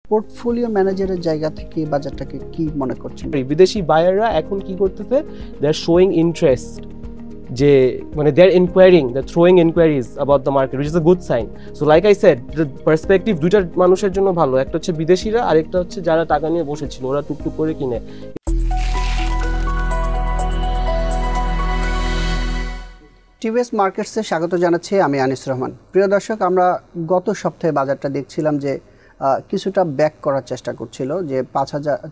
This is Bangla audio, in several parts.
পোর্টফোলিও ম্যানেজারের জায়গা থেকে বাজারটাকে কি মনে করছেন? বিদেশি বায়াররা এখন কি করতেছে, দে আর শোয়িং ইন্টারেস্ট, যে মানে they are inquiring, they are throwing inquiries about the market, which is a good sign. So like I said, the perspective দুইটা মানুষের জন্য ভালো, একটা হচ্ছে বিদেশিরা, আরেকটা হচ্ছে যারা টাকা নিয়ে বসেছিল, ওরা টুকটুক করে কিনে। টিভিএস মার্কেটসে স্বাগত জানাচ্ছি, আমি আনিস রহমান। প্রিয় দর্শক, আমরা গত সপ্তাহে বাজারটা দেখছিলাম যে কিছুটা ব্যাক করার চেষ্টা করছিল, যে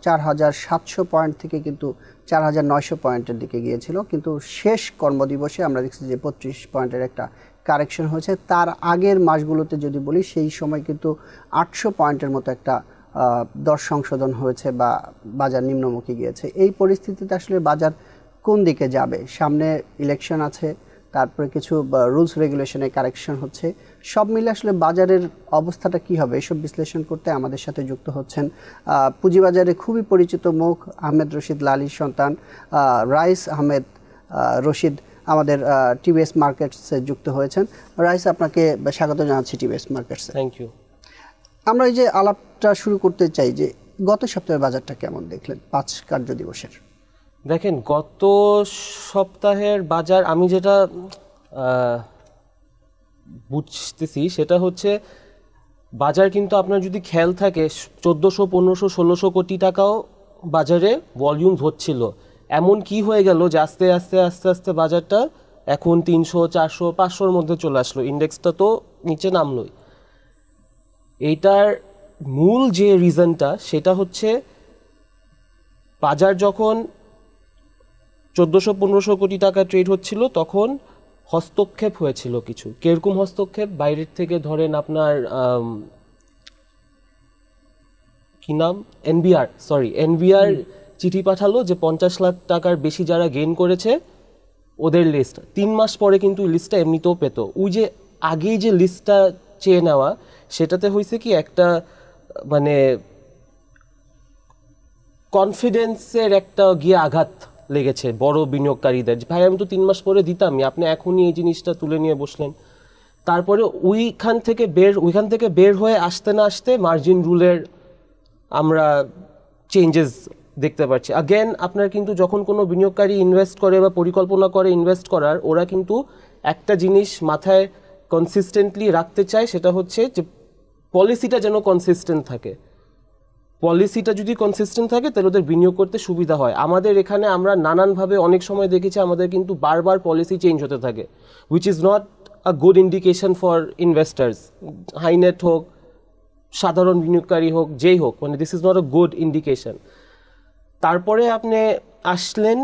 4,700 পয়েন্ট থেকে কিন্তু 4,900 পয়েন্টের দিকে গিয়েছিল, কিন্তু শেষ কর্মদিবসে আমরা দেখছি যে 25 পয়েন্টের একটা কারেকশন হয়েছে। তার আগের মাসগুলোতে যদি বলি, সেই সময় কিন্তু 800 পয়েন্টের মতো একটা দর সংশোধন হয়েছে বা বাজার নিম্নমুখী গিয়েছে। এই পরিস্থিতিতে আসলে বাজার কোন দিকে যাবে? সামনে ইলেকশন আছে, তারপরে কিছু রুলস রেগুলেশনে কারেকশন হচ্ছে, সব মিলে আসলে বাজারের অবস্থাটা কি হবে, এসব বিশ্লেষণ করতে আমাদের সাথে যুক্ত হচ্ছেন পুঁজিবাজারে খুবই পরিচিত মুখ আহমেদ রশিদ লালির সন্তান রাইস আহমেদ রশিদ আমাদের টিভিএস মার্কেটসে যুক্ত হয়েছেন। রাইস, আপনাকে স্বাগত জানাচ্ছি টিভিএস মার্কেটসে। Thank you. আমরা এই যে আলাপটা শুরু করতে চাই, যে গত সপ্তাহের বাজারটা কেমন দেখলেন 5 কার্যদিবসের? দেখেন, গত সপ্তাহের বাজার আমি যেটা বুঝতেছি সেটা হচ্ছে, বাজার কিন্তু আপনার যদি খেয়াল থাকে 1400, 1500, 1600 কোটি টাকাও বাজারে ভলিউম হচ্ছিল। এমন কি হয়ে গেল যে আস্তে আস্তে আস্তে আস্তে বাজারটা এখন 300, 400, 500-র মধ্যে চলে আসলো, ইন্ডেক্সটা তো নিচে নামলোই। এইটার মূল যে রিজনটা সেটা হচ্ছে, বাজার যখন 1400-1500 কোটি টাকা ট্রেড হচ্ছিল, তখন হস্তক্ষেপ হয়েছিল কিছু। কিরকম হস্তক্ষেপ? বাইরের থেকে ধরেন আপনার কি নাম, এনবিআর চিঠি পাঠালো যে 50 লাখ টাকার বেশি যারা গেইন করেছে ওদের লিস্ট। 3 মাস পরে কিন্তু লিস্টটা এমনিতেও পেত। ওই যে আগেই যে লিস্টটা চেয়ে নেওয়া, সেটাতে হয়েছে কি, একটা মানে কনফিডেন্সের একটা গিয়ে আঘাত লেগেছে বড় বিনিয়োগকারীদের। ভাই, আমি তো 3 মাস পরে দিতামই, আপনি এখনই এই জিনিসটা তুলে নিয়ে বসলেন। তারপরে ওইখান থেকে বের হয়ে আসতে না আসতে মার্জিন রুলের আমরা চেঞ্জেস দেখতে পাচ্ছি। আগেন আপনার কিন্তু যখন কোনো বিনিয়োগকারী ইনভেস্ট করে বা পরিকল্পনা করে ইনভেস্ট করার, ওরা কিন্তু একটা জিনিস মাথায় কনসিস্টেন্টলি রাখতে চায়, সেটা হচ্ছে যে পলিসিটা যেন কনসিস্টেন্ট থাকে। পলিসিটা যদি কনসিস্টেন্ট থাকে তাহলে ওদের বিনিয়োগ করতে সুবিধা হয়। আমাদের এখানে আমরা নানানভাবে অনেক সময় দেখেছি আমাদের কিন্তু বারবার পলিসি চেঞ্জ হতে থাকে, which is not a good indication for investors, high net হোক, সাধারণ বিনিয়োগকারী হোক, যেই হোক, মানে this is not a good indication. তারপরে আপনি আসলেন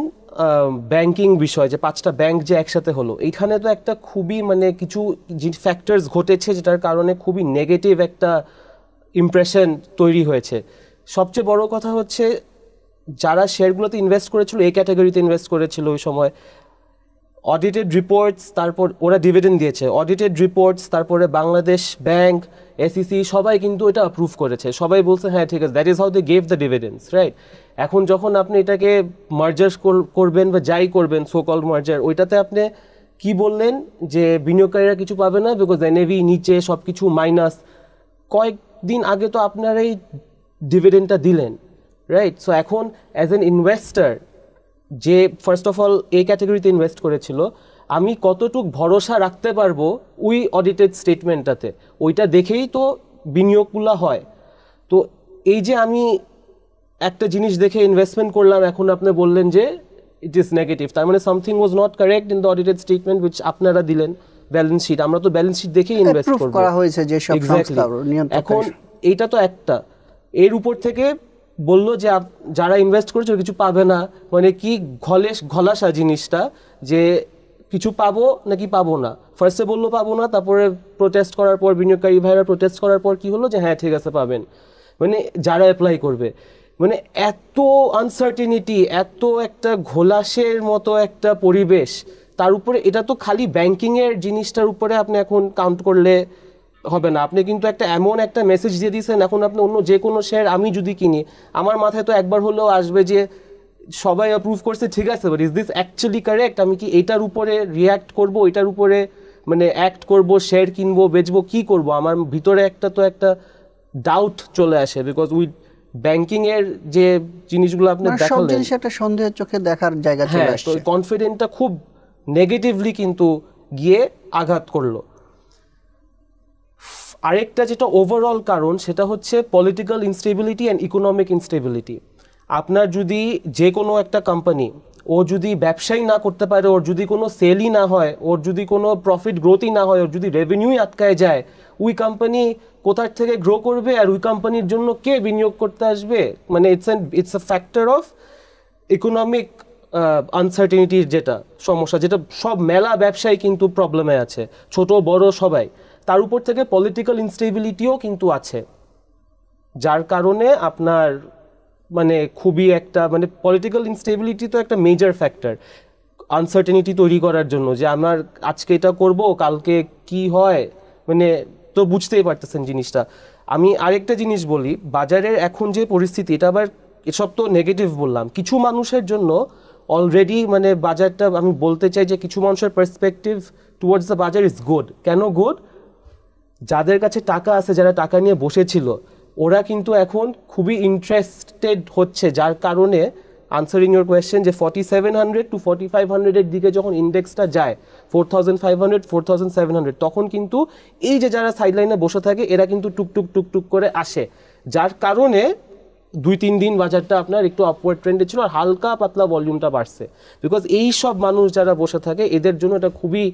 ব্যাংকিং বিষয়, যে 5টা ব্যাংক যে একসাথে হলো, এইখানে তো একটা খুবই মানে কিছু ফ্যাক্টরস ঘটেছে যেটার কারণে খুবই নেগেটিভ একটা ইমপ্রেশন তৈরি হয়েছে। সবচেয়ে বড় কথা হচ্ছে, যারা শেয়ারগুলোতে ইনভেস্ট করেছিল, এই ক্যাটাগরিতে ইনভেস্ট করেছিল ওই সময়, অডিটেড রিপোর্টস, তারপর ওরা ডিভিডেন্ড দিয়েছে, অডিটেড রিপোর্টস, তারপরে বাংলাদেশ ব্যাংক, এসইসি সবাই কিন্তু এটা অ্যাপ্রুভ করেছে। সবাই বলছে হ্যাঁ ঠিক আছে, that is how they gave the dividends, right? এখন যখন আপনি এটাকে মার্জার করবেন বা যাই করবেন, সো কল মার্জার, ওইটাতে আপনি কি বললেন যে বিনিয়োগকারীরা কিছু পাবে না, বিকজ এনএভি নিচে, সব কিছু মাইনাস। কয়েকদিন আগে তো আপনারা এই ডিভিডেন্ডটা দিলেন, রাইট? সো এখন অ্যাজ এন ইনভেস্টার, যে ফার্স্ট অফ অল এই ক্যাটাগরিতে ইনভেস্ট করেছিল, আমি কতটুক ভরসা রাখতে পারবো ওই অডিটেড স্টেটমেন্টটাতে? ওইটা দেখেই তো বিনিয়োগগুলো হয়। তো এই যে আমি একটা জিনিস দেখে ইনভেস্টমেন্ট করলাম, এখন আপনি বললেন যে ইট ইজ নেগেটিভ, তার মানে something was not correct in the audited statement which আপনারা দিলেন, ব্যালেন্স শিট। আমরা তো ব্যালেন্স শিট দেখেই ইনভেস্ট করব, করা হয়েছে যে সব সংস্থা নিয়ন্ত্রণ। এখন এইটা তো একটা, এর উপর থেকে বললো যে যারা ইনভেস্ট করেছে কিছু পাবে না, মানে কি ঘলাসা জিনিসটা, যে কিছু পাবো নাকি পাবো না। ফার্স্টে বললো পাবো না, তারপরে প্রোটেস্ট করার পর, বিনিয়োগকারী ভাইরা প্রোটেস্ট করার পর কি হলো যে হ্যাঁ ঠিক আছে পাবেন, মানে যারা অ্যাপ্লাই করবে। মানে এত আনসার্টিনিটি, এত একটা ঘোলাসের মতো একটা পরিবেশ, তার উপরে এটা তো খালি ব্যাংকিংয়ের জিনিসটার উপরে আপনি এখন কাউন্ট করলে হবে না। আপনি কিন্তু এমন একটা মেসেজ দিয়ে দিয়েছেন, এখন আপনি অন্য যে কোনো শেয়ার আমি যদি কিনি, আমার মাথায় তো একবার হলেও আসবে যে সবাই অ্যাপ্রুভ করছে, ঠিক আছে, but is this actually correct? আমি কি এটার উপরে রিয়্যাক্ট করব, এটার উপরে মানে অ্যাক্ট করব, শেয়ার কিনবো, বেচবো, কি করব? আমার ভিতরে একটা ডাউট চলে আসে, বিকজ উই ব্যাংকিং এর যে জিনিসগুলো আপনি সব দেখালেন, জিনিস একটা সন্দেহের চোখে দেখার জায়গা চলে হ্যাঁ, তো আসছে। কনফিডেন্টটা খুব নেগেটিভলি কিন্তু গিয়ে আঘাত করলো। আরেকটা যেটা ওভারঅল কারণ, সেটা হচ্ছে political instability and economic instability. আপনার যদি যে কোনো একটা কোম্পানি, ও যদি ব্যবসাই না করতে পারে, ওর যদি কোনো সেলই না হয়, ওর যদি কোনো প্রফিট গ্রোথই না হয়, ওর যদি রেভিনিউই আটকায় যায়, ওই কোম্পানি কোথার থেকে গ্রো করবে আর ওই কোম্পানির জন্য কে বিনিয়োগ করতে আসবে? মানে it's a factor of economic আনসার্টেনিটির যেটা সমস্যা, যেটা সব মেলা ব্যবসায় কিন্তু প্রবলেমে আছে, ছোট বড় সবাই। তার উপর থেকে পলিটিক্যাল ইনস্টেবিলিটিও কিন্তু আছে, যার কারণে আপনার মানে খুবই একটা মানে পলিটিক্যাল ইনস্টেবিলিটি তো একটা মেজর ফ্যাক্টর আনসার্টেনিটি তৈরি করার জন্য, যে আমার আজকে এটা করব, কালকে কি হয়, মানে তো বুঝতেই পারতেছেন জিনিসটা। আমি আরেকটা জিনিস বলি, বাজারের এখন যে পরিস্থিতি, এটা আবার এসব তো নেগেটিভ বললাম, কিছু মানুষের জন্য অলরেডি মানে বাজারটা, আমি বলতে চাই যে কিছু মানুষের পার্সপেক্টিভ টুয়ার্ডস দ্য বাজার ইজ গুড। কেন গুড? যাদের কাছে টাকা আছে, যারা টাকা নিয়ে বসেছিল, ওরা কিন্তু এখন খুবই ইন্টারেস্টেড হচ্ছে, যার কারণে আনসারিং ইউর কোয়েশ্চেন, যে 4700 to 4500 এর দিকে যখন ইন্ডেক্সটা যায়, 4500 4700, তখন কিন্তু এই যে যারা সাইডলাইনে বসে থাকে, এরা কিন্তু টুকটুক টুকটুক করে আসে, যার কারণে 2-3 দিন বাজারটা আপনার একটু আপওয়ার্ড ট্রেন্ডে ছিল আর হালকা পাতলা ভলিউমটা বাড়ছে। বিকজ এই সব মানুষ যারা বসে থাকে, এদের জন্য এটা খুবই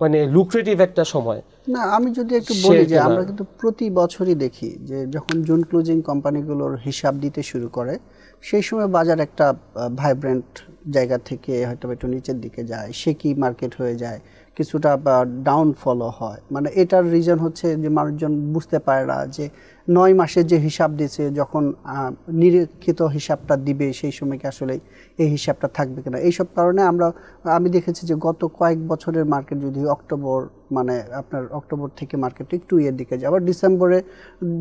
মানে লুক্রেটিভ একটা সময়। না, আমি যদি একটু বলি যে আমরা কিন্তু প্রতি বছরই দেখি যে যখন জুন ক্লোজিং কোম্পানিগুলোর হিসাব দিতে শুরু করে, সেই সময় বাজার একটা ভাইব্রেন্ট জায়গা থেকে হয়তো একটু নিচের দিকে যায়, শেকি মার্কেট হয়ে যায়, কিছুটা ডাউনফলও হয়। মানে এটার রিজন হচ্ছে যে মানুষজন বুঝতে পারে না যে 9 মাসের যে হিসাব দিয়েছে, যখন নিরীক্ষিত হিসাবটা দিবে, সেই সময় কি আসলে এই হিসাবটা থাকবে কিনা। এইসব কারণে আমি দেখেছি যে গত কয়েক বছরের মার্কেট যদি অক্টোবর, মানে আপনার অক্টোবর থেকে মার্কেটটা একটু এর দিকে যায়, আবার ডিসেম্বরের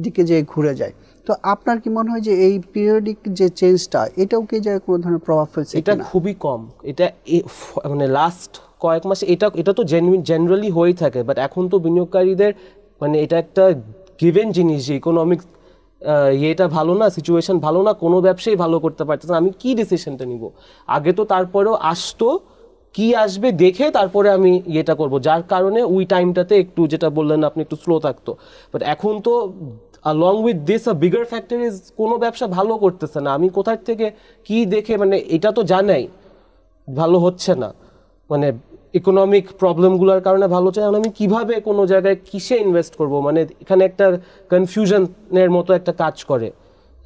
দিকে যে ঘুরে যায়। তো আপনার কি মনে হয় যে এই পিরিয়ডিক যে চেঞ্জটা, এটাও কি যে কোনো ধরনের প্রভাব ফেলছে? এটা খুবই কম, এটা মানে লাস্ট কয়েক মাসে এটা তো জেনারেলি হয়েই থাকে, বাট এখন তো বিনিয়োগকারীদের মানে এটা একটা গিভেন জিনিস যে ইকোনমিক এটা ভালো না, সিচুয়েশন ভালো না, কোনো ব্যবসায়ী ভালো করতে পারতেছে না, আমি কি ডিসিশনটা নিব। আগে তো তারপরেও আসতো, কি আসবে দেখে তারপরে আমি এটা করব, যার কারণে ওই টাইমটাতে একটু, যেটা বললেন আপনি, একটু স্লো থাকতো। বাট এখন তো along with this a bigger factor is কোনো ব্যবসা ভালো করতেছে না, আমি কোথার থেকে কি দেখে, মানে এটা তো জানাই ভালো হচ্ছে না, মানে ইকোনমিক প্রবলেমগুলোর কারণে ভালো চাই, আমি কিভাবে কোনো জায়গায় কিসে ইনভেস্ট করব, মানে এখানে একটা কনফিউশনের মতো একটা কাজ করে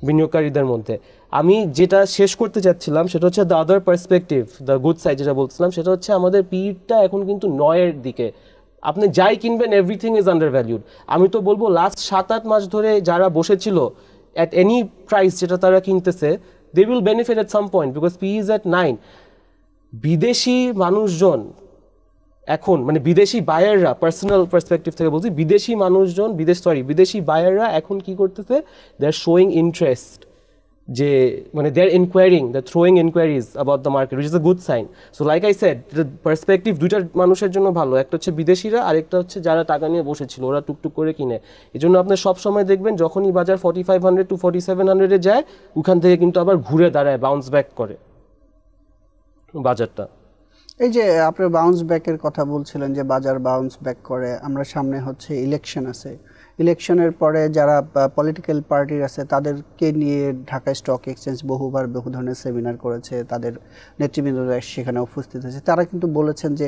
বিনিয়োগকারীদের মধ্যে। আমি যেটা শেষ করতে চাচ্ছিলাম সেটা হচ্ছে the other perspective, the good side যেটা বলছিলাম, সেটা হচ্ছে আমাদের পিটা এখন কিন্তু 9-এর দিকে। আপনি যাই কিনবেন, এভরিথিং ইজ আন্ডার ভ্যালুড। আমি তো বলবো লাস্ট 7-8 মাস ধরে যারা বসেছিল অ্যাট এনি প্রাইস যেটা তারা কিনতেছে, they will benefit at some point, because P is at 9। বিদেশি মানুষজন এখন, মানে বিদেশি বায়াররা, পার্সোনাল পার্সপেক্টিভ থেকে বলছি, বিদেশি মানুষজন, বিদেশি বায়াররা এখন কি করতেছে, দে আর শোয়িং ইন্টারেস্ট, যে মানে they are inquiring, they are throwing inquiries about the market, which is a good sign. So like I said, perspective দুইটা মানুষের জন্য ভালো, একটা হচ্ছে বিদেশিরা, আরেকটা হচ্ছে যারা টাকা নিয়ে বসেছিল, ওরা টুকটুক করে কিনে। এই জন্য আপনি সবসময় দেখবেন যখনই বাজার 4500 to 4700 যায়, ওখান থেকে কিন্তু আবার ঘুরে দাঁড়ায়, বাউন্স ব্যাক করে বাজারটা। এই যে আপনি বাউন্স ব্যাকের কথা বলছিলেন, যে বাজার বাউন্স ব্যাক করে, আমরা সামনে হচ্ছে ইলেকশন আছে, ইলেকশনের পরে যারা পলিটিক্যাল পার্টির আছে তাদেরকে নিয়ে ঢাকা স্টক এক্সচেঞ্জ বহুবার বহু ধরনের সেমিনার করেছে, তাদের নেতৃবৃন্দরা সেখানে উপস্থিত হয়েছে। তারা কিন্তু বলেছেন যে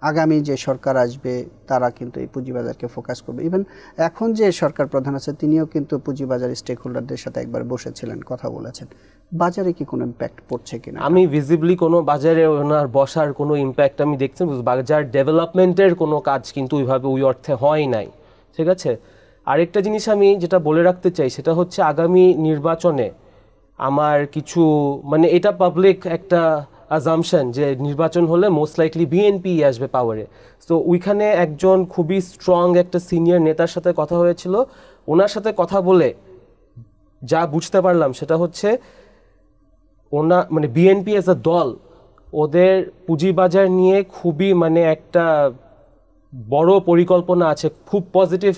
আগামী যে সরকার আসবে তারা কিন্তু এই পুঁজিবাজারকে ফোকাস করবে। ইভেন এখন যে সরকার প্রধান আছে তিনিও কিন্তু পুঁজিবাজার স্টেক হোল্ডারদের সাথে একবার বসেছিলেন, কথা বলেছেন। বাজারে কি কোনো ইম্প্যাক্ট পড়ছে কিনা? আমি ভিজিবলি কোনো বাজারে ওনার বসার কোনো ইম্প্যাক্ট আমি দেখছি, বাজার ডেভেলপমেন্টের কোনো কাজ কিন্তু ওইভাবে ওই অর্থে হয় নাই, ঠিক আছে। আরেকটা জিনিস আমি যেটা বলে রাখতে চাই, সেটা হচ্ছে আগামী নির্বাচনে আমার কিছু, মানে এটা পাবলিক একটা অ্যাজাম্পশন যে নির্বাচন হলে মোস্ট লাইকলি বিএনপি আসবে পাওয়ারে। তো ওইখানে একজন খুবই স্ট্রং একটা সিনিয়র নেতার সাথে কথা হয়েছিল, ওনার সাথে কথা বলে যা বুঝতে পারলাম সেটা হচ্ছে মানে বিএনপি এজ আ দল, ওদের পুঁজিবাজার নিয়ে খুবই মানে একটা বড় পরিকল্পনা আছে, খুব পজিটিভ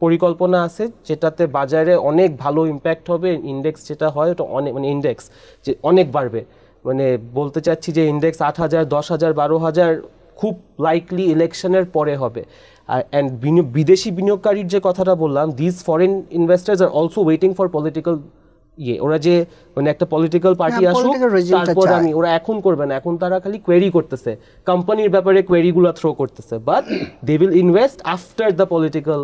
পরিকল্পনা আছে যেটাতে বাজারে অনেক ভালো ইম্প্যাক্ট হবে, ইন্ডেক্স যেটা হয় ওটা অনেক মানে ইন্ডেক্স যে অনেক বাড়বে, মানে বলতে চাচ্ছি যে ইন্ডেক্স 8,000, 10,000, 12,000 খুব লাইকলি ইলেকশনের পরে হবে। অ্যান্ড বিদেশি বিনিয়োগকারীর যে কথাটা বললাম, this foreign investors are also waiting for political ওরা যে মানে একটা পলিটিক্যাল পার্টি আসুক তারপর ওরা এখন করবে না, এখন তারা খালি কোয়েরি করতেছে, কোম্পানির ব্যাপারে কোয়েরিগুলো থ্রো করতেছে, but they will invest after the political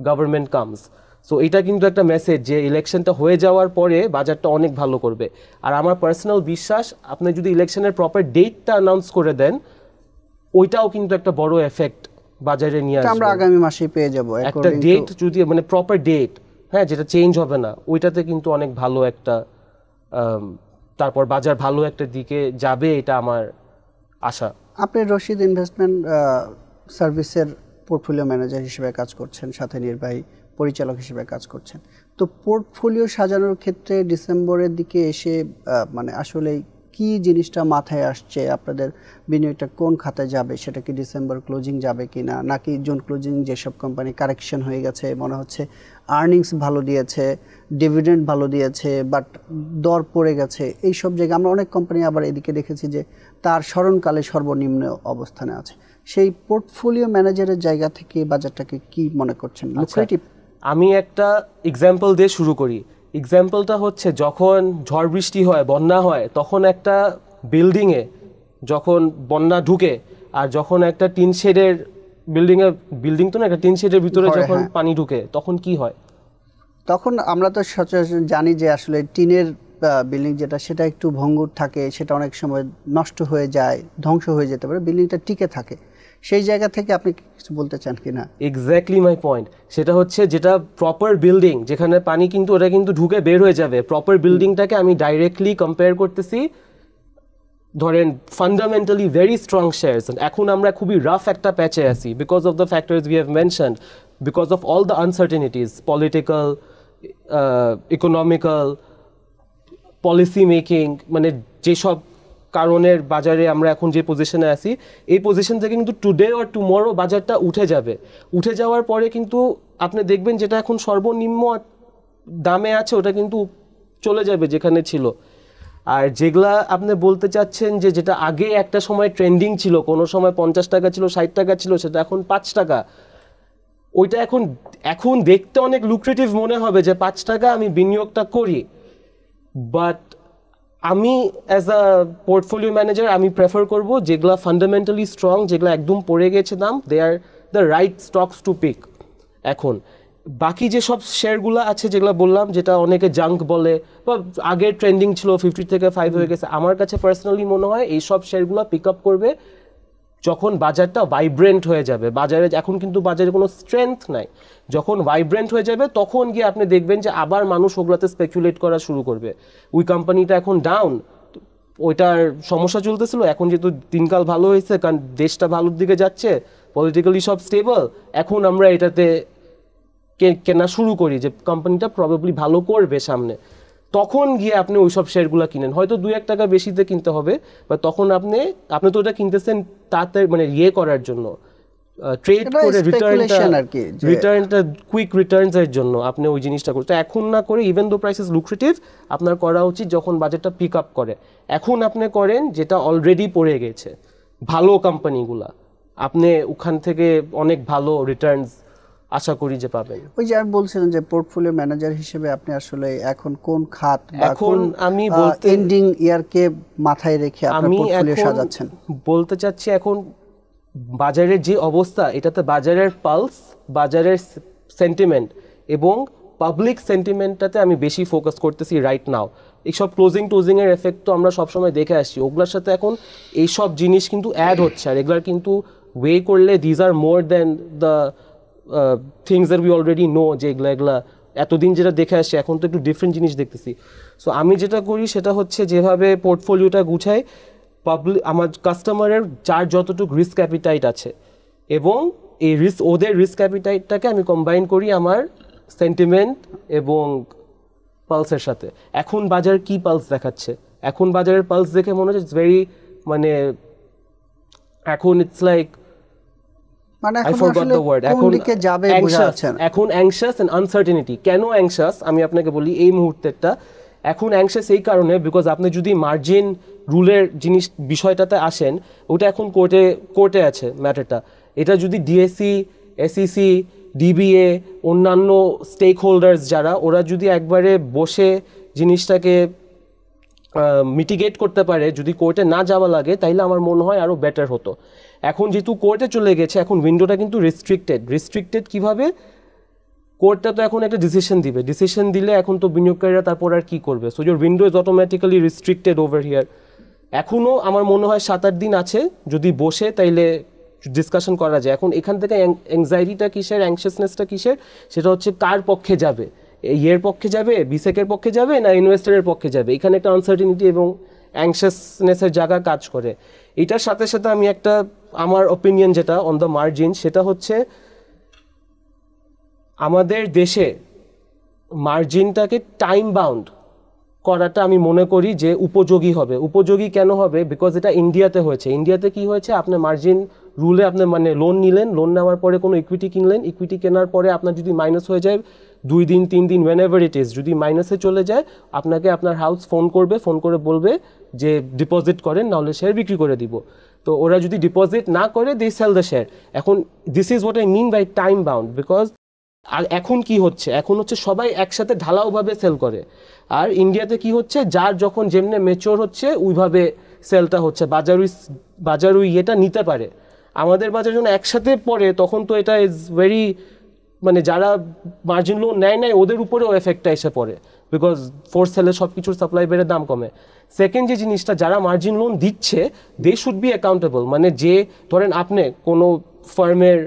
government comes. So এটা কিন্তু একটা মেসেজ যে ইলেকশনটা হয়ে যাওয়ার পরে বাজারটা অনেক ভালো করবে। আর আমার পার্সোনাল বিশ্বাস, আপনি যদি ইলেকশনের প্রপার ডেটটা অ্যানাউন্স করে দেন, ওইটাও কিন্তু একটা বড় এফেক্ট বাজারে নিয়ে আসবে। আমরা আগামী মাসে পেয়ে যাব একটা ডেট, যদি মানে প্রপার ডেট, হ্যাঁ, যেটা চেঞ্জ হবে না, ওইটাতে কিন্তু অনেক ভালো একটা তারপর বাজার ভালো একটা দিকে যাবে, এটা আমার আশা। আপনি রশিদ ইনভেস্টমেন্ট সার্ভিসের পোর্টফোলিও ম্যানেজার হিসেবে কাজ করছেন, সাথে নির্বাহী পরিচালক হিসেবে কাজ করছেন। তো পোর্টফোলিও সাজানোর ক্ষেত্রে ডিসেম্বরের দিকে এসে মানে আসলে কি জিনিসটা মাথায় আসছে, আপনাদের বিনিয়োগটা কোন খাতে যাবে, সেটা কি ডিসেম্বর ক্লোজিং যাবে কিনা, নাকি জুন ক্লোজিং যেসব কোম্পানি কারেকশন হয়ে গেছে, মনে হচ্ছে আর্নিংস ভালো দিয়েছে, ডিভিডেন্ড ভালো দিয়েছে, বাট দর পড়ে গেছে, এই সব জায়গায় আমরা অনেক কোম্পানি আবার এদিকে দেখেছি যে তার স্মরণকালে সর্বনিম্ন অবস্থানে আছে। সেই পোর্টফোলিও ম্যানেজারের জায়গা থেকে বাজারটাকে কি মনে করছেন? আমি একটা এক্সাম্পল দিয়ে শুরু করি। এক্সাম্পলটা হচ্ছে, যখন ঝড় বৃষ্টি হয়, বন্যা হয়, তখন একটা বিল্ডিংয়ে যখন বন্যা ঢুকে, আর যখন একটা টিন শেডের বিল্ডিং তো না, একটা টিন শেডের ভিতরে যখন পানি ঢুকে, তখন কি হয়? তখন আমরা তো সচরাচর জানি যে আসলে টিনের বিল্ডিং যেটা, সেটা একটু ভঙ্গুর থাকে, সেটা অনেক সময় নষ্ট হয়ে যায়, ধ্বংস হয়ে যেতে পারে, বিল্ডিংটা টিকে থাকে। সেই জায়গা থেকে আপনি কিছু বলতে চান কিনা? Exactly my point. সেটা হচ্ছে যেটা প্রপার বিল্ডিং, যেখানে পানি কিন্তু ওটা কিন্তু ঢুকে বের হয়ে যাবে, প্রপার বিল্ডিংটাকে আমি ডাইরেক্টলি কম্পেয়ার করতেছি ধরেন ফান্ডামেন্টালি ভেরি স্ট্রং শেয়ারস। এখন আমরা খুবই রাফ একটা প্যাচে আছি because of the factors we have mentioned, because of all the uncertainties, political, economical, policy making, মানে যেসব কারণের বাজারে আমরা এখন যে পজিশনে আছি, এই পজিশন থেকে কিন্তু টুডে অর টুমরো বাজারটা উঠে যাবে। উঠে যাওয়ার পরে কিন্তু আপনি দেখবেন যেটা এখন সর্বনিম্ন দামে আছে ওটা কিন্তু চলে যাবে যেখানে ছিল। আর যেগুলা আপনি বলতে চাচ্ছেন যে যেটা আগে একটা সময় ট্রেন্ডিং ছিল, কোনো সময় 50 টাকা ছিল, 60 টাকা ছিল, সেটা এখন 5 টাকা, ওইটা এখন দেখতে অনেক লুক্রেটিভ মনে হবে যে 5 টাকা আমি বিনিয়োগটা করি, বাট আমি অ্যাজ আ পোর্টফোলিও ম্যানেজার আমি প্রেফার করব যেগুলা ফান্ডামেন্টালি স্ট্রং, যেগুলো একদম পড়ে গেছে দাম, they are the right stocks to pick. এখন বাকি যেসব শেয়ারগুলো আছে যেগুলো বললাম, যেটা অনেকে জাঙ্ক বলে বা আগের ট্রেন্ডিং ছিল 50 থেকে 5 হয়ে গেছে, আমার কাছে পার্সোনালি মনে হয় এইসব শেয়ারগুলো পিক আপ করবে যখন বাজারটা ভাইব্রেন্ট হয়ে যাবে। বাজারে এখন কিন্তু বাজারে কোনো স্ট্রেংথ নাই, যখন ভাইব্রেন্ট হয়ে যাবে তখন গিয়ে আপনি দেখবেন যে আবার মানুষ ওগুলাতে স্পেকুলেট করা শুরু করবে। ওই কোম্পানিটা এখন ডাউন, ওইটার সমস্যা চলতেছিল, এখন যেহেতু দিনকাল ভালো হয়েছে, কারণ দেশটা ভালোর দিকে যাচ্ছে, পলিটিক্যালি সব স্টেবল, এখন আমরা এটাতে কেনা শুরু করি যে কোম্পানিটা প্রবাবলি ভালো করবে সামনে, তখন গিয়ে আপনি ওইসব শেয়ারগুলো কিনেন। হয়তো 2-1 টাকা বেশিতে কিনতে হবে, বা তখন আপনি তো ওটা কিনতেছেন তাতে মানে করার জন্য, ট্রেড করে রিটার্নটা কুইক রিটার্নস এর জন্য আপনি ওই জিনিসটা করতে, এখন না করে ইভেন দো প্রাইসেস লুক্রেটিভ আপনার করা উচিত যখন বাজেটটা পিক আপ করে। এখন আপনি করেন যেটা অলরেডি পড়ে গেছে, ভালো কোম্পানিগুলা, আপনি ওখান থেকে অনেক ভালো রিটার্নস আশা করি যে পাবেন। ওই যে আমি বলছিলাম যে পোর্টফোলিও ম্যানেজার হিসেবে আপনি আসলে এখন কোন খাত বা এখন আমি এন্ডিং ইয়ারকে মাথায় রেখে আপনি পোর্টফোলিও সাজাচ্ছেন? বলতে চাচ্ছি এখন বাজারের যে অবস্থা, এটাতে বাজারের পালস, বাজারের সেন্টিমেন্ট এবং পাবলিক সেন্টিমেন্টটাতে আমি বেশি ফোকাস করতেছি রাইট নাও। এইসব ক্লোজিং এর এফেক্ট তো আমরা সবসময় দেখে আসছি, ওগুলোর সাথে এখন এইসব জিনিস কিন্তু অ্যাড হচ্ছে, আর এগুলার কিন্তু ওয়ে করলে these are more than the things that we already know, যে এগুলা এতদিন যেটা দেখে আসছে, এখন তো একটু ডিফারেন্ট জিনিস দেখতেছি। সো আমি যেটা করি সেটা হচ্ছে যেভাবে পোর্টফোলিওটা গুছাই, আমার কাস্টমারের যার যতটুকু রিস্ক অ্যাপিটাইট আছে, এবং এই ওদের রিস্ক অ্যাপিটাইটটাকে আমি কম্বাইন করি আমার সেন্টিমেন্ট এবং পালসের সাথে। এখন বাজার কি পালস দেখাচ্ছে, এখন বাজারের পালস দেখে মনে হচ্ছে ইটস ভেরি, মানে এখন ইটস লাইক মানে I এখন forgot আসলে the word. কোন দিকে যাবে বোঝা anxious, যাচ্ছে না। এখন anxious and uncertainty. কেন anxious আমি আপনাকে বলি এই মুহূর্তেরটা এখন anxious এই কারণে বিকজ আপনি যদি মার্জিন রুলের বিষয়টাতে আসেন ওটা এখন কোর্টে আছে ম্যাটারটা। এটা যদি ডিএসসি, এসইসি, ডিবিএ, অন্যান্য স্টেক হোল্ডার্স যারা ওরা যদি একবারে বসে জিনিসটাকে মিটিগেট করতে পারে, যদি কোর্টে না যাওয়া লাগে তাইলে আমার মনে হয় আরও বেটার হতো। এখন যেহেতু কোর্টে চলে গেছে এখন উইন্ডোটা কিন্তু রেস্ট্রিক্টেড কিভাবে? কোর্টটা তো এখন একটা ডিসিশন দিলে এখন তো বিনিয়োগকারীরা তারপর আর কি করবে? So your window is automatically restricted over here. এখনও আমার মনে হয় 7-8 দিন আছে, যদি বসে তাইলে ডিসকাশন করা যায়। এখন এখান থেকে অ্যাংজাইটিটা কিসের, অ্যাংশিয়াসনেসটা কিসের, সেটা হচ্ছে কার পক্ষে যাবে, এর পক্ষে যাবে, বিসেকের পক্ষে যাবে না ইনভেস্টরের পক্ষে যাবে। এখানে একটা আনসার্টিনিটি এবং অ্যাংশিয়াসনেসের জায়গা কাজ করে। এটার সাথে সাথে আমি একটা আমার ওপিনিয়ন যেটা অন দ্য মার্জিন সেটা হচ্ছে আমাদের দেশে মার্জিনটাকে টাইম বাউন্ড করাটা আমি মনে করি যে উপযোগী কেন হবে? বিকজ এটা ইন্ডিয়াতে হয়েছে। ইন্ডিয়াতে কি হয়েছে, আপনি মার্জিন রুলে আপনি মানে লোন নিলেন, লোন নেওয়ার পরে কোনো ইকুইটি কিনলেন, ইকুইটি কেনার পরে আপনার যদি মাইনাস হয়ে যায় 2 দিন 3 দিন whenever it is, যদি মাইনাসে চলে যায় আপনাকে আপনার হাউস ফোন করে বলবে যে ডিপোজিট করেন নাহলে শেয়ার বিক্রি করে দিব। তো ওরা যদি ডিপোজিট না করে দে সেল দ্য শেয়ার। এখন this is what I mean by time bound. Because আর এখন কি হচ্ছে, এখন হচ্ছে সবাই একসাথে ঢালাওভাবে সেল করে। আর ইন্ডিয়াতে কি হচ্ছে, যার যখন যেমনে মেচিওর হচ্ছে ওইভাবে সেলটা হচ্ছে, বাজারু ইয়েটা নিতে পারে। আমাদের বাজার যখন একসাথে পড়ে তখন তো এটা ইজ ভেরি মানে যারা মার্জিন লোন নেয় ওদের উপরেও এফেক্টটা এসে পড়ে, বিকজ ফোর্স সেলে সব কিছুর সাপ্লাই বেড়ে দাম কমে। সেকেন্ড যে জিনিসটা, যারা মার্জিন লোন দিচ্ছে দে শুড বি অ্যাকাউন্টেবল। মানে যে ধরেন আপনি কোনো ফার্মের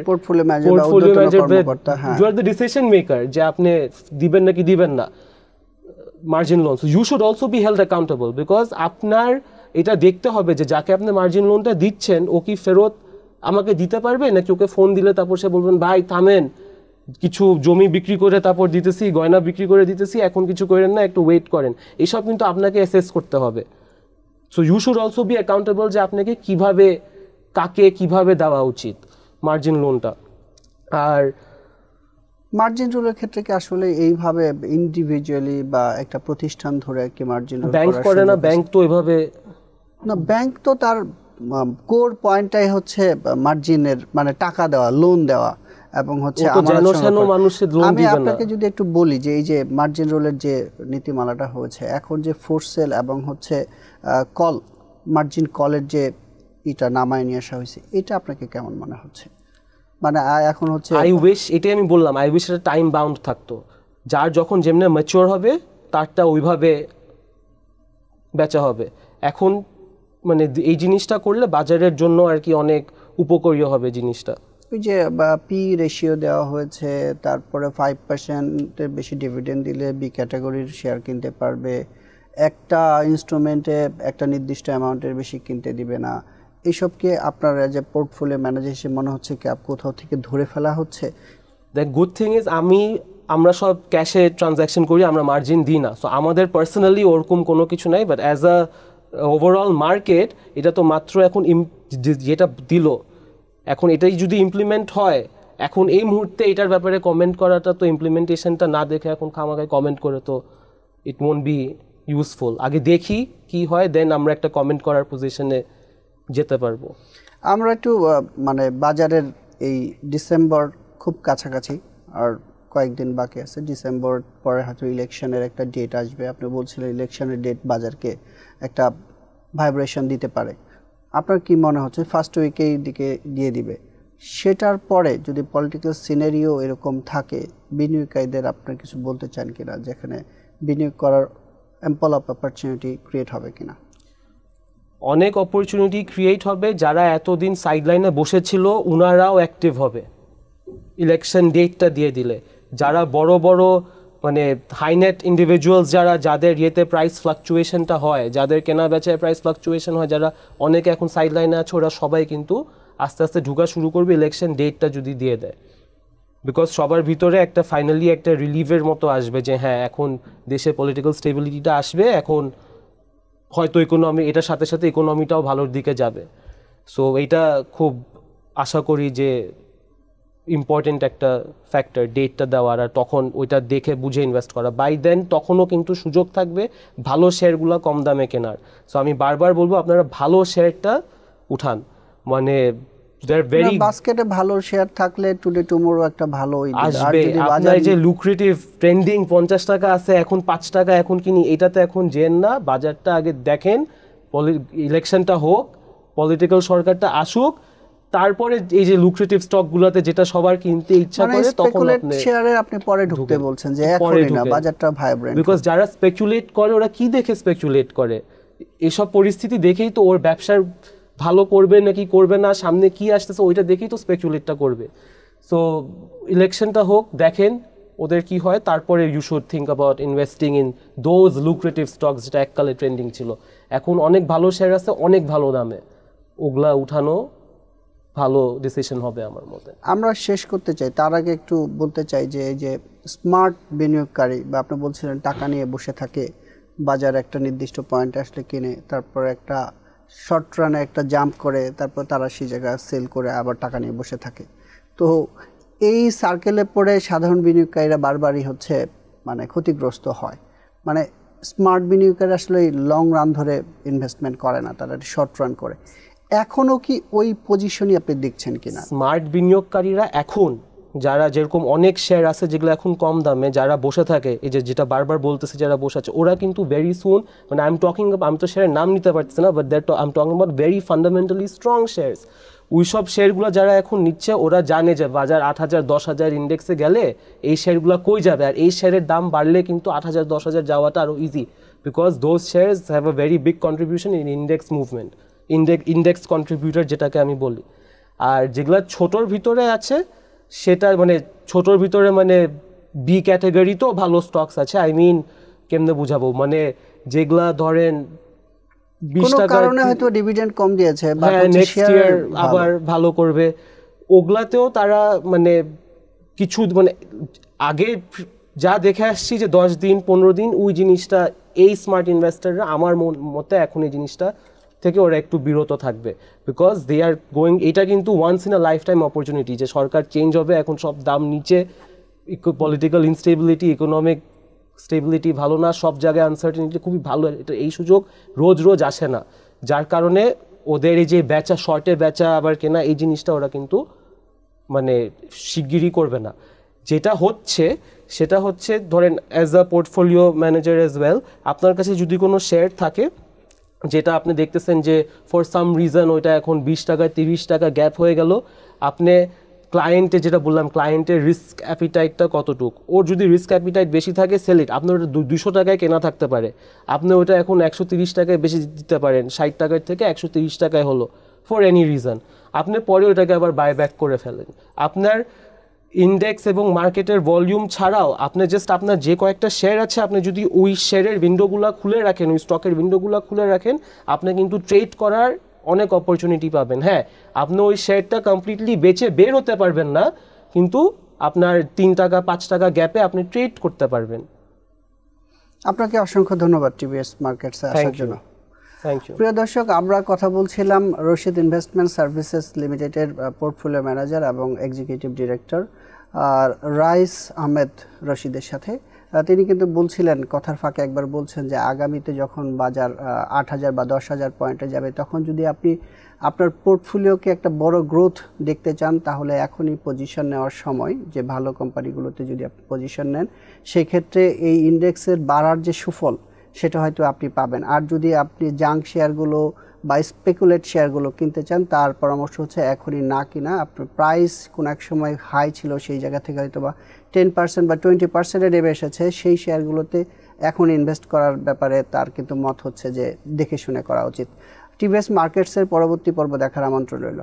পোর্টফোলিও ম্যানেজার, হ্যাঁ, you are the decision maker যে আপনি দিবেন নাকি দিবেন না margin loan. So you should also be held accountable, because আপনার এটা দেখতে হবে যে যাকে আপনি মার্জিন লোনটা দিচ্ছেন ও কি ফেরত আমাকে দিতে পারবে, নাকি ওকে ফোন দিলে তারপর সে বলবেন ভাই থামেন, কিছু জমি বিক্রি করে তারপর দিতেছি, গয়না বিক্রি করে দিতেছি, এখন কিছু করেন না, একটু ওয়েট করেন। এইসব কিন্তু আপনাকে অ্যাসেস করতে হবে। So you should also be accountable যে আপনাকে কাকে কিভাবে দেওয়া উচিত মার্জিন লোনটা। আর মার্জিন রুলের ক্ষেত্রে কি আসলে এইভাবে ইন্ডিভিজুয়ালি বা একটা প্রতিষ্ঠান ধরে কি মার্জিন রুল ব্যাংক করে না? ব্যাংক তো এভাবে না, ব্যাংক তো তার কোর পয়েন্টটাই হচ্ছে মার্জিনের মানে টাকা দেওয়া, লোন দেওয়া এবং হচ্ছে আমি আপনাকে যদি একটু বলি যে এই যে মার্জিন রুলের যে নীতিমালাটা হয়েছে এখন, যে ফোর্স সেল এবং হচ্ছে মার্জিন কলের যে এটা নামায় নিয়ে আসা হয়েছে, এটা আপনাকে কেমন মনে হচ্ছে? মানে এখন হচ্ছে এটাই আমি বললাম, আই উইশ এটা টাইম বাউন্ড থাকতো। যার যখন যেমনি ম্যাচিওর হবে তারটা ওইভাবে বেচা হবে। এখন মানে এই জিনিসটা করলে বাজারের জন্য আর কি অনেক উপকারী হবে জিনিসটা। ওই যে পি রেশিও দেওয়া হয়েছে, তারপরে 5%-এর বেশি ডিভিডেন্ড দিলে বি ক্যাটাগরির শেয়ার কিনতে পারবে, একটা ইনস্ট্রুমেন্টে একটা নির্দিষ্ট অ্যামাউন্টের বেশি কিনতে দিবে না। এইসবকে আপনার যে পোর্টফোলিও ম্যানেজার হিসেবে মনে হচ্ছে কি কোথাও থেকে ধরে ফেলা হচ্ছে? দ্য গুড থিং ইজ আমরা সব ক্যাশে ট্রানজ্যাকশন করি, আমরা মার্জিন দিই না। সো আমাদের পার্সোনালি ওরকম কোনো কিছু নাই, but as a overall market এটা তো মাত্র এখন যেটা দিল, এখন এটাই যদি ইমপ্লিমেন্ট হয়, এখন এই মুহূর্তে এটার ব্যাপারে কমেন্ট করাটা তো ইমপ্লিমেন্টেশনটা না দেখে এখন খামাখায় কমেন্ট করে তো ইট ওয়ন্ট বি ইউজফুল। আগে দেখি কি হয়, দেন আমরা একটা কমেন্ট করার পজিশনে যেতে পারবো। আমরা একটু মানে বাজারের এই ডিসেম্বর খুব কাছাকাছি, আর কয়েকদিন বাকি আছে। ডিসেম্বর পরে হয়তো ইলেকশনের একটা ডেট আসবে। আপনি বলছিলেন ইলেকশনের ডেট বাজারকে একটা ভাইব্রেশন দিতে পারে। আপনার কি মনে হচ্ছে ফার্স্ট উইকেই দিকে দিয়ে দিবে? সেটার পরে যদি পলিটিক্যাল সিনারিও এরকম থাকে, বিনিয়োগকারীদের আপনার কিছু বলতে চান কিনা, যেখানে বিনিয়োগ করার অ্যাম্পল অফ অপরচুনিটি ক্রিয়েট হবে কিনা? অনেক অপরচুনিটি ক্রিয়েট হবে। যারা এতদিন সাইডলাইনে বসেছিল ওনারাও অ্যাক্টিভ হবে ইলেকশন ডেটটা দিয়ে দিলে। যারা বড় বড় মানে হাইনেট ইন্ডিভিজুয়ালস যাদের ইয়েতে প্রাইস ফ্লাকচুয়েশনটা হয়, যাদের কেনা বেচায় প্রাইস ফ্লাকচুয়েশন হয়, যারা অনেকে এখন সাইডলাইনে আছে, ওরা সবাই কিন্তু আস্তে আস্তে ঢুকা শুরু করবে ইলেকশন ডেটটা যদি দিয়ে দেয়। বিকজ সবার ভিতরে একটা ফাইনালি একটা রিলিভের মতো আসবে যে হ্যাঁ এখন দেশে পলিটিক্যাল স্টেবিলিটিটা আসবে, এখন হয়তো এটার সাথে সাথে ইকোনমিটাও ভালোর দিকে যাবে। সো এইটা খুব আশা করি যে ইম্পর্টেন্ট একটা ফ্যাক্টর ডেটটা দেওয়ার, আর তখন ওইটা দেখে বুঝে ইনভেস্ট করা। বাই দেন তখনও কিন্তু সুযোগ থাকবে ভালো শেয়ারগুলো কম দামে কেনার। সো আমি বারবার বলবো আপনারা ভালো শেয়ারটা উঠান, মানে বাস্কেটে ভালো শেয়ার থাকলে টুডে টুমোরো একটা ভালো আসবে। আপনার যে লুক্রেটিভ ট্রেন্ডিং 50 টাকা আছে এখন 5 টাকা এখন কিনি, এটাতে এখন যেন না, বাজারটা আগে দেখেন, ইলেকশনটা হোক, পলিটিক্যাল সরকারটা আসুক, তারপরে এই যে লুক্রেটিভ স্টকগুলোতে যেটা সবার কিনতে ইচ্ছা করে তখন শেয়ারে আপনি পরে ঢুকতে বলছেন যে এখনই না, বাজারটা ভাইব্রেন্ট। বিকজ যারা স্পেকুলেট করে ওরা কি দেখে স্পেকুলেট করে? এসব পরিস্থিতি দেখেই তো ওর ব্যবসার ভালো করবে নাকি করবে না, সামনে কি আসতেছে ওইটা দেখেই তো স্পেকুলেটটা করবে। সো ইলেকশনটা হোক, দেখেন ওদের কি হয়, তারপরে you should think about investing in those lucrative stocks যেটা এককালে ট্রেন্ডিং ছিল। এখন অনেক ভালো শেয়ার আছে অনেক ভালো দামে, ওগুলা উঠানো ভালো ডিসিশন হবে আমার মতে। আমরা শেষ করতে চাই, তার আগে একটু বলতে চাই যে এই যে স্মার্ট বিনিয়োগকারী বা আপনি বলছিলেন টাকা নিয়ে বসে থাকে, বাজার একটা নির্দিষ্ট পয়েন্ট আসলে কিনে, তারপর একটা শর্ট রানে একটা জাম্প করে, তারপর তারা সেই জায়গায় সেল করে আবার টাকা নিয়ে বসে থাকে। তো এই সার্কেলে পড়ে সাধারণ বিনিয়োগকারীরা বারবারই হচ্ছে মানে ক্ষতিগ্রস্ত হয়। মানে স্মার্ট বিনিয়োগকারী আসলে লং রান ধরে ইনভেস্টমেন্ট করে না, তারা শর্ট রান করে। এখনো কি ওই পজিশনই আপনি দেখছেন কিনা? স্মার্ট বিনিয়োগকারীরা এখন যারা যেরকম অনেক শেয়ার আছে যেগুলো এখন কম দামে যারা বসে থাকে, এই যে যেটা বারবার বলতেছে যারা বসে আছে, ওরা কিন্তু ভেরি সুন, মানে আমি তো শেয়ারের নাম নিতে পারতেছি না, but that I am talking about very fundamentally strong shares. ওই সব শেয়ারগুলো যারা এখন নিচ্ছে ওরা জানে যে বাজার 8,000 10,000 ইন্ডেক্সে গেলে এই শেয়ারগুলো কই যাবে, আর এই শেয়ারের দাম বাড়লে কিন্তু 8,000 10,000 যাওয়াটা আরও easy, because those shares have a very big contribution in index movement, index contributor যেটাকে আমি বলি। আর যেগুলো ছোটোর ভিতরে আছে সেটা মানে ছোটোর ভিতরে মানে বি ক্যাটাগরি তো ভালো স্টকস আছে। আই মিন কেমনে বুঝাবো, মানে যেগুলা ধরেন 20 টাকার কারণে হয়তো ডিভিডেন্ড কম দিয়েছে, বাট নেক্সট ইয়ার আবার ভালো করবে, ওগুলাতেও তারা মানে কিছু মানে আগে যা দেখে আসছি যে 10 দিন 15 দিন ওই জিনিসটা এই স্মার্ট ইনভেস্টাররা আমার মতে এখন এই জিনিসটা থেকে ওরা একটু বিরত থাকবে, বিকজ দে আর গোয়িং, এটা কিন্তু once in a lifetime opportunity যে সরকার চেঞ্জ হবে, এখন সব দাম নিচে, পলিটিক্যাল ইনস্টেবিলিটি, ইকোনমিক স্টেবিলিটি ভালো না, সব জায়গায় আনসার্টেনিটি খুবই ভালো, এটা এই সুযোগ রোজ রোজ আসে না, যার কারণে ওদের এই যে বেচা শর্টে বেচা আবার কেনা এই জিনিসটা ওরা কিন্তু মানে শিগগিরই করবে না। যেটা হচ্ছে সেটা হচ্ছে ধরেন as a portfolio manager as well, আপনার কাছে যদি কোনো শেয়ার থাকে যেটা আপনি দেখতেছেন যে ফর সাম রিজন ওইটা এখন 20 টাকা 30 টাকা গ্যাপ হয়ে গেল, আপনি ক্লায়েন্টে যেটা বললাম ক্লায়েন্টের রিস্ক অ্যাপিটাইটটা কতটুক, ওর যদি রিস্ক অ্যাপিটাইট বেশি থাকে সেল ইট, আপনার ওটা 200 টাকায় কেনা থাকতে পারে, আপনি ওটা এখন 130 টাকায় বেশি দিতে পারেন, 60 টাকার থেকে 130 টাকায় হলো ফর এনি রিজন, আপনি পরে ওটাকে আবার বাই ব্যাক করে ফেলেন। আপনার ইন্ডেক্স এবং মার্কেটের ভলিউম ছাড়াও আপনি জাস্ট আপনার যে কয়েকটা শেয়ার আছে আপনি যদি ওই শেয়ারের উইন্ডোগুলো খুলে রাখেন, ওই স্টকের উইন্ডোগুলো খুলে রাখেন, আপনি কিন্তু ট্রেড করার অনেক অপরচুনিটি পাবেন। হ্যাঁ, আপনি ওই শেয়ারটা কমপ্লিটলি বেচে বের হতে পারবেন না, কিন্তু আপনার 3 টাকা 5 টাকা গ্যাপে আপনি ট্রেড করতে পারবেন। আপনাকে অসংখ্য ধন্যবাদ টিভিএস মার্কেটসে আসার জন্য। Thank you. প্রিয় দর্শক, আমরা কথা বলছিলাম রশিদ ইনভেস্টমেন্ট সার্ভিসেস লিমিটেডের পোর্টফোলিও ম্যানেজার এবং এক্সিকিউটিভ ডিরেক্টর রাইস আহমেদ রশিদের সাথে। তিনি কিন্তু বলছিলেন, কথার ফাঁকে একবার বলছেন যে আগামীতে যখন বাজার 8,000 বা 10,000 পয়েন্টে যাবে, তখন যদি আপনি আপনার পোর্টফোলিওকে একটা বড় গ্রোথ দেখতে চান তাহলে এখনই পজিশন নেওয়ার সময়, যে ভালো কোম্পানিগুলোতে যদি আপনি পজিশন নেন সেক্ষেত্রে এই ইন্ডেক্সের বাড়ার যে সুফল সেটা হয়তো আপনি পাবেন। আর যদি আপনি জাঙ্ক শেয়ারগুলো বা স্পেকুলেট শেয়ারগুলো কিনতে চান, তার পরামর্শ হচ্ছে এখনই না কিনা। আপনার প্রাইস কোনো এক সময় হাই ছিল, সেই জায়গা থেকে হয়তো বা 10% বা 20% নেমে এসেছে, সেই শেয়ারগুলোতে এখন ইনভেস্ট করার ব্যাপারে তার কিন্তু মত হচ্ছে যে দেখে শুনে করা উচিত। টিভিএস মার্কেটসের পরবর্তী পর্ব দেখার আমন্ত্রণ রইল।